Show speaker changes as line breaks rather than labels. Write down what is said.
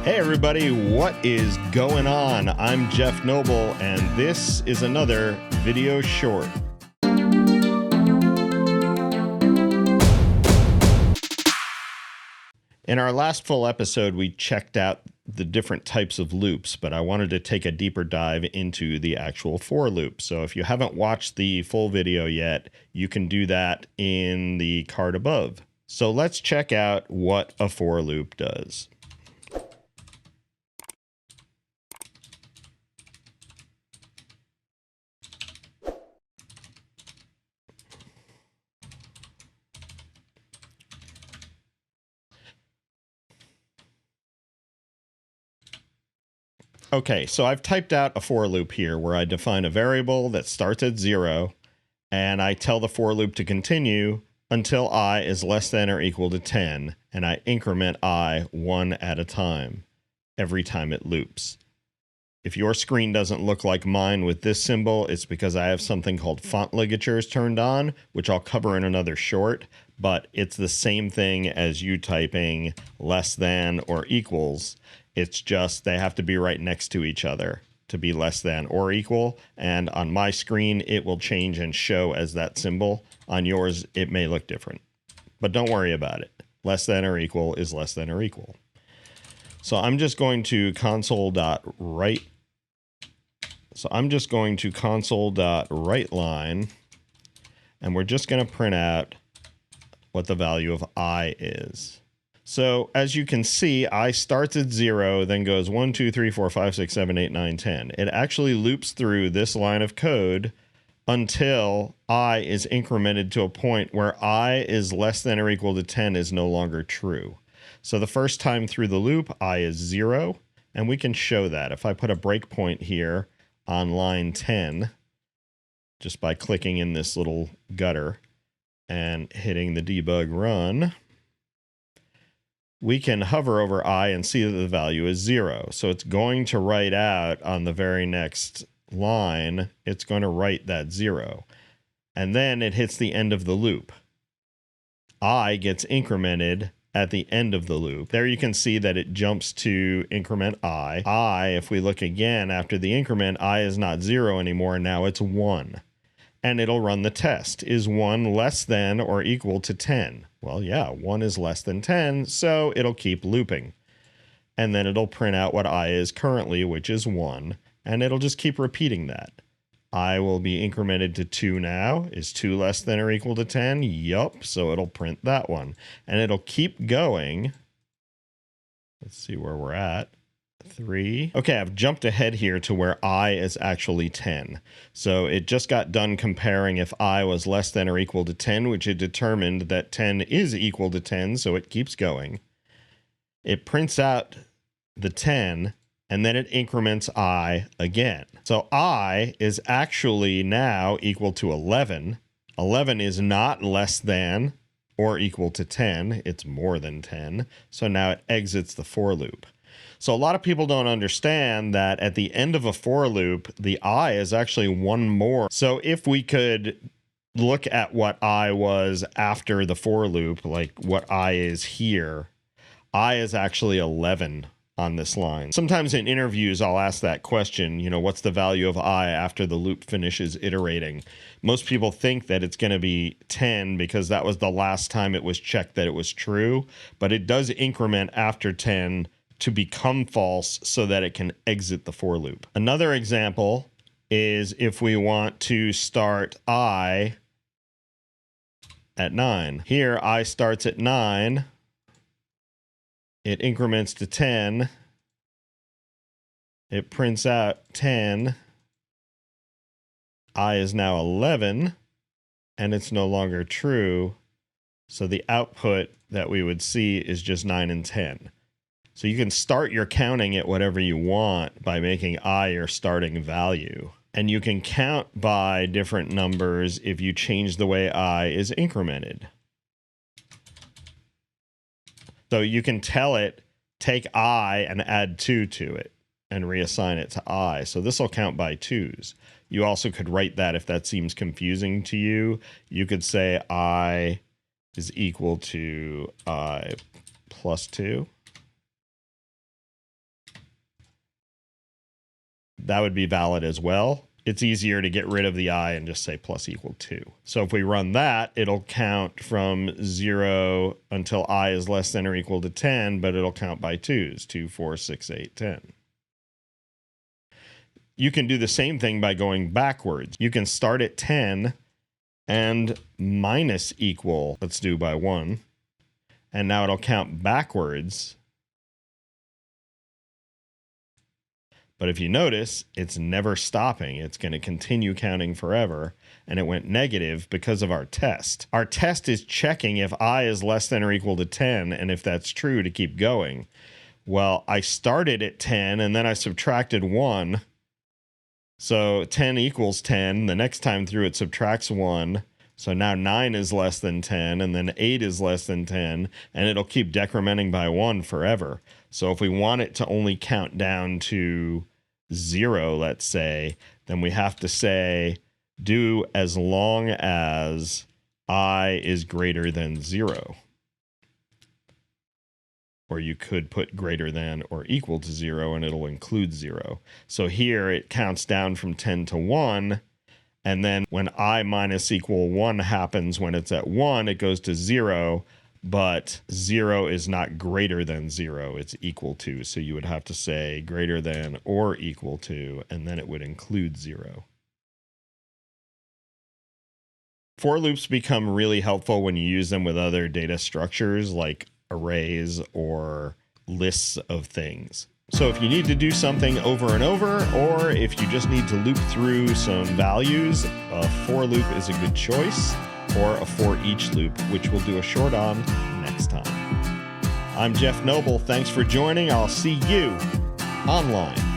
Hey everybody, what is going on? I'm Jeff Noble, and this is another video short. In our last full episode, we checked out the different types of loops, but I wanted to take a deeper dive into the actual for loop. So if you haven't watched the full video yet, you can do that in the card above. So let's check out what a for loop does. Okay, so I've typed out a for loop here where I define a variable that starts at 0, and I tell the for loop to continue until I is less than or equal to 10, and I increment I 1 at a time every time it loops. If your screen doesn't look like mine with this symbol, it's because I have something called font ligatures turned on, which I'll cover in another short, but it's the same thing as you typing less than or equals. It's just they have to be right next to each other to be less than or equal. And on my screen, it will change and show as that symbol. On yours, it may look different. But don't worry about it. Less than or equal is less than or equal. So I'm just going to console.write. So I'm just going to console.writeLine. And we're just going to print out what the value of I is. So as you can see, I starts at 0, then goes 1, 2, 3, 4, 5, 6, 7, 8, 9, 10. It actually loops through this line of code until I is incremented to a point where I is less than or equal to 10 is no longer true. So the first time through the loop, I is 0, and we can show that. If I put a breakpoint here on line 10, just by clicking in this little gutter and hitting the debug run, we can hover over I and see that the value is 0. So it's going to write out on the very next line, it's going to write that 0. And then it hits the end of the loop. I gets incremented at the end of the loop. There you can see that it jumps to increment I, if we look again after the increment, I is not 0 anymore. Now it's 1. And it'll run the test. Is 1 less than or equal to 10? Well, yeah, 1 is less than 10, so it'll keep looping. And then it'll print out what I is currently, which is 1, and it'll just keep repeating that. I will be incremented to 2 now. Is 2 less than or equal to 10? Yup, so it'll print that one. And it'll keep going. Let's see where we're at. 3. Okay, I've jumped ahead here to where I is actually 10. So it just got done comparing if I was less than or equal to 10, which it determined that 10 is equal to 10, so it keeps going. It prints out the 10, and then it increments I again. So I is actually now equal to 11. 11 is not less than or equal to 10. It's more than 10. So now it exits the for loop. So a lot of people don't understand that at the end of a for loop, the I is actually one more. So if we could look at what I was after the for loop, like what I is here, I is actually 11 on this line. Sometimes in interviews, I'll ask that question, you know, what's the value of I after the loop finishes iterating? Most people think that it's going to be 10 because that was the last time it was checked that it was true, but it does increment after 10 to become false so that it can exit the for loop. Another example is if we want to start I at 9. Here, I starts at 9. It increments to 10. It prints out 10. I is now 11, and it's no longer true. So the output that we would see is just 9 and 10. So you can start your counting at whatever you want by making I your starting value. And you can count by different numbers if you change the way I is incremented. So you can tell it, take I and add 2 to it and reassign it to I. So this will count by 2s. You also could write that if that seems confusing to you. You could say I is equal to I plus 2. that would be valid as well. It's easier to get rid of the I and just say plus equal 2. So if we run that, it'll count from 0 until I is less than or equal to 10, but it'll count by 2s, 2, 4, 6, 8, 10. You can do the same thing by going backwards. You can start at 10 and minus equal, let's do by 1. And now it'll count backwards. But if you notice, it's never stopping. It's going to continue counting forever. And it went negative because of our test. Our test is checking if I is less than or equal to 10, and if that's true, to keep going. Well, I started at 10, and then I subtracted 1. So 10 equals 10. The next time through, it subtracts 1. So now 9 is less than 10, and then 8 is less than 10, and it'll keep decrementing by 1 forever. So if we want it to only count down to 0, let's say, then we have to say do as long as I is greater than 0. Or you could put greater than or equal to 0, and it'll include 0. So here it counts down from 10 to 1. And then when I minus equal 1 happens, when it's at 1, it goes to 0, but 0 is not greater than 0, it's equal to. So you would have to say greater than or equal to, and then it would include 0. For loops become really helpful when you use them with other data structures like arrays or lists of things. So if you need to do something over and over, or if you just need to loop through some values, a for loop is a good choice, or a for each loop, which we'll do a short on next time. I'm Jeff Noble. Thanks for joining. I'll see you online.